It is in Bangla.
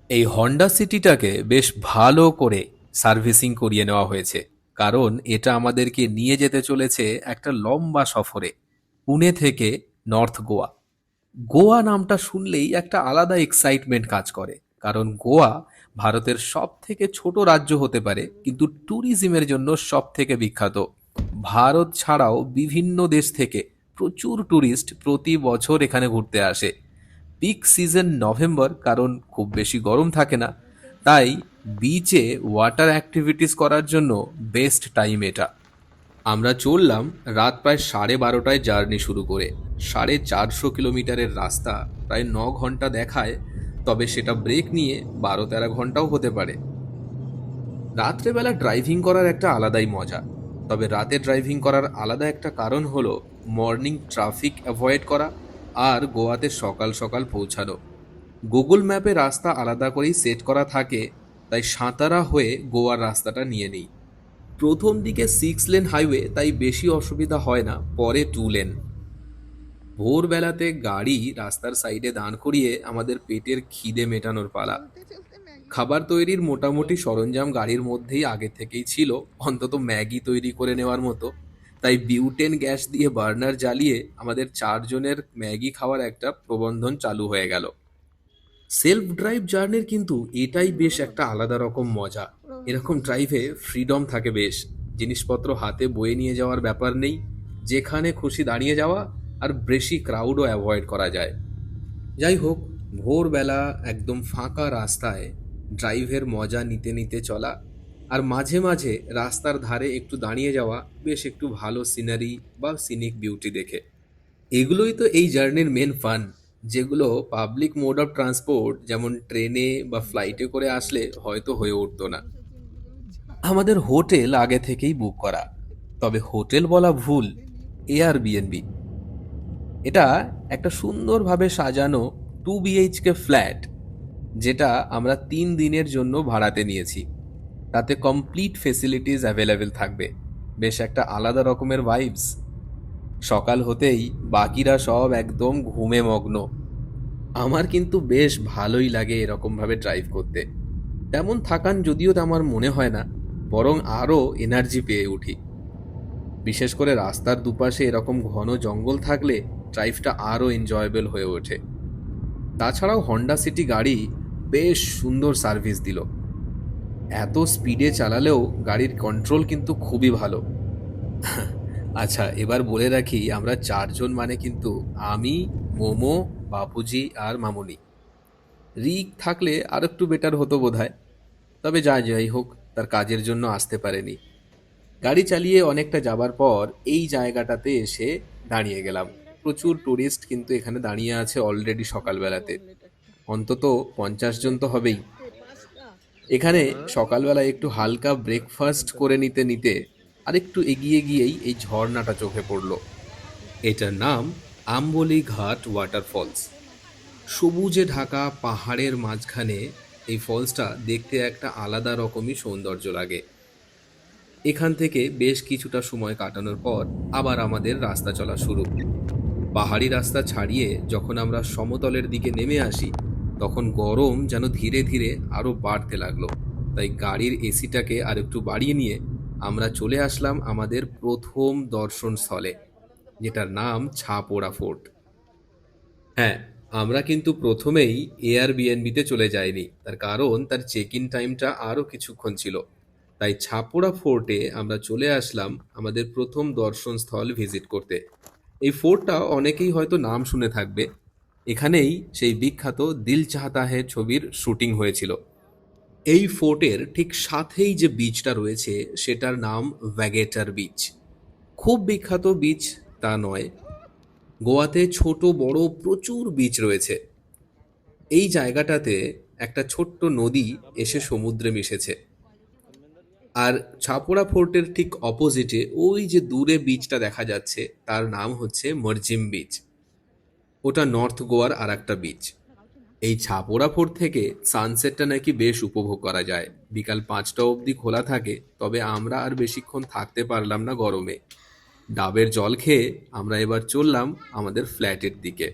এই হন্ডা সিটিটাকে বেশ ভালো করে সার্ভিসিং করিয়ে নেওয়া হয়েছে, কারণ এটা আমাদেরকে নিয়ে যেতে চলেছে একটা লম্বা সফরে, পুনে থেকে নর্থ গোয়া। গোয়া নামটা শুনলেই একটা আলাদা এক্সাইটমেন্ট কাজ করে, কারণ গোয়া ভারতের সব থেকে ছোট রাজ্য হতে পারে কিন্তু ট্যুরিজমের জন্য সব থেকে বিখ্যাত। ভারত ছাড়াও বিভিন্ন দেশ থেকে প্রচুর ট্যুরিস্ট প্রতি বছর এখানে ঘুরতে আসে। পিক সিজন নভেম্বর, কারণ খুব বেশি গরম থাকে না, তাই বিচে ওয়াটার অ্যাক্টিভিটিস করার জন্য বেস্ট টাইম এটা। আমরা চললাম রাত প্রায় 12:30টায় জার্নি শুরু করে। 450 কিলোমিটারের রাস্তা প্রায় 9 ঘন্টা দেখায়, তবে সেটা ব্রেক নিয়ে 12-13 ঘন্টাও হতে পারে। রাত্রেবেলা ড্রাইভিং করার একটা আলাদাই মজা, তবে রাতে ড্রাইভিং করার আলাদা একটা কারণ হলো মর্নিং ট্রাফিক অ্যাভয়েড করা আর গোয়াতে সকাল সকাল পৌঁছানো। গুগল ম্যাপে রাস্তা আলাদা করেই সেট করা থাকে, তাই সাঁতারা হয়ে গোয়ার রাস্তাটা নিয়ে নিই। প্রথম দিকে 6 লেন হাইওয়ে, তাই বেশি অসুবিধা হয় না, পরে 2 লেন। ভোরবেলাতে গাড়ি রাস্তার সাইডে দাঁড় করিয়ে আমাদের পেটের খিদে মেটানোর পালা। খাবার তৈরির মোটামুটি সরঞ্জাম গাড়ির মধ্যেই আগে থেকেই ছিল, অন্তত ম্যাগি তৈরি করে নেওয়ার মতো। তাই বিউটেন গ্যাস দিয়ে বার্নার জ্বালিয়ে আমাদের 4 জনের ম্যাগি খাওয়ার একটা প্রবন্ধন চালু হয়ে গেল। সেলফ ড্রাইভ জার্নির কিন্তু এটাই বেশ একটা আলাদা রকম মজা। এরকম ড্রাইভে ফ্রিডম থাকে বেশ, জিনিসপত্র হাতে বয়ে নিয়ে যাওয়ার ব্যাপার নেই, যেখানে খুশি দাঁড়িয়ে যাওয়া, আর বেশি ক্রাউডও অ্যাভয়েড করা যায়। যাই হোক, ভোরবেলা একদম ফাঁকা রাস্তায় ড্রাইভের মজা নিতে নিতে চলা, আর মাঝে মাঝে রাস্তার ধারে একটু দাঁড়িয়ে যাওয়া বেশ একটু ভালো সিনারি বা সিনিক বিউটি দেখে। এগুলোই তো এই জার্নির মেন ফান, যেগুলো পাবলিক মোড অফ ট্রান্সপোর্ট যেমন ট্রেনে বা ফ্লাইটে করে আসলে হয়তো হয়ে উঠতো না। আমাদের হোটেল আগে থেকেই বুক করা, তবে হোটেল বলা ভুল, এয়ারবিএনবি। এটা একটা সুন্দরভাবে সাজানো 2 BHK ফ্ল্যাট, যেটা আমরা 3 দিনের জন্য ভাড়াতে নিয়েছি। তাতে কমপ্লিট ফেসিলিটিস অ্যাভেলেবেল থাকবে, বেশ একটা আলাদা রকমের ভাইবস। সকাল হতেই বাকিরা সব একদম ঘুমে মগ্ন। আমার কিন্তু বেশ ভালোই লাগে এরকমভাবে ড্রাইভ করতে। তেমন থাকান যদিও আমার মনে হয় না, বরং আরও এনার্জি পেয়ে উঠি। বিশেষ করে রাস্তার দুপাশে এরকম ঘন জঙ্গল থাকলে ড্রাইভটা আরও এনজয়েবল হয়ে ওঠে। তাছাড়াও হন্ডা সিটি গাড়ি বেশ সুন্দর সার্ভিস দিল। এত স্পিডে চালালেও গাড়ির কন্ট্রোল কিন্তু খুবই ভালো। আচ্ছা, এবার বলে রাখি, আমরা 4 জন মানে কিন্তু আমি, মোমো, বাপুজি আর মামুনি। রিক থাকলে আর একটু বেটার হতো বোধহয়, তবে যাই যাই হোক, তার কাজের জন্য আসতে পারেনি। গাড়ি চালিয়ে অনেকটা যাবার পর এই জায়গাটাতে এসে দাঁড়িয়ে গেলাম। প্রচুর টুরিস্ট কিন্তু এখানে দাঁড়িয়ে আছে অলরেডি সকালবেলাতে, অন্তত 50 জন তো হবেই। এখানে সকালবেলা একটু হালকা ব্রেকফাস্ট করে নিতে নিতে আরেকটু এগিয়ে গিয়েই এই ঝর্ণাটা চোখে পড়ল। এটার নাম আম্বলি ঘাট ওয়াটারফলস। সবুজে ঢাকা পাহাড়ের মাঝখানে এই ফলসটা দেখতে একটা আলাদা রকমই সৌন্দর্য লাগে। এখান থেকে বেশ কিছুটা সময় কাটানোর পর আবার আমাদের রাস্তা চলা শুরু। পাহাড়ি রাস্তা ছাড়িয়ে যখন আমরা সমতলের দিকে নেমে আসি, তখন গরম যেন ধীরে ধীরে আরো বাড়তে লাগলো। তাই গাড়ির এসিটাকে আর একটু বাড়িয়ে নিয়ে আমরা চলে আসলাম আমাদের প্রথম দর্শন স্থলে, যেটার নাম ছাপোড়া ফোর্ট। হ্যাঁ, আমরা কিন্তু প্রথমেই এয়ারবিএনবিতে চলে যাইনি, তার কারণ তার চেক ইন টাইমটা আরও কিছুক্ষণ ছিল। তাই ছাপোড়া ফোর্টে আমরা চলে আসলাম আমাদের প্রথম দর্শন স্থল ভিজিট করতে। এই ফোর্টটা অনেকেই হয়তো নাম শুনে থাকবে। এখানেই সেই বিখ্যাত দিল চাহতা হে ছবির শুটিং হয়েছিল। এই ফোর্টের ঠিক সাথেই যে বিচটা রয়েছে সেটার নাম ভ্যাগেটার বিচ। খুব বিখ্যাত বিচ তা নয়, গোয়াতে ছোট বড় প্রচুর বিচ রয়েছে। এই জায়গাটাতে একটা ছোট্ট নদী এসে সমুদ্রে মিশেছে। আর ছাপোড়া ফোর্টের ঠিক অপোজিটে ওই যে দূরে বিচটা দেখা যাচ্ছে, তার নাম হচ্ছে মরজিম বিচ। ওটা নর্থ গোয়ার আর একটা বিচ। এই ছাপোড়া ফোর্ট থেকে সানসেটটা নাকি বেশ উপভোগ করা যায়। বিকাল 5টা অবধি খোলা থাকে, তবে আমরা আর বেশিক্ষণ থাকতে পারলাম না গরমে। ডাবের জল খেয়ে আমরা এবার চললাম আমাদের ফ্ল্যাটের দিকে।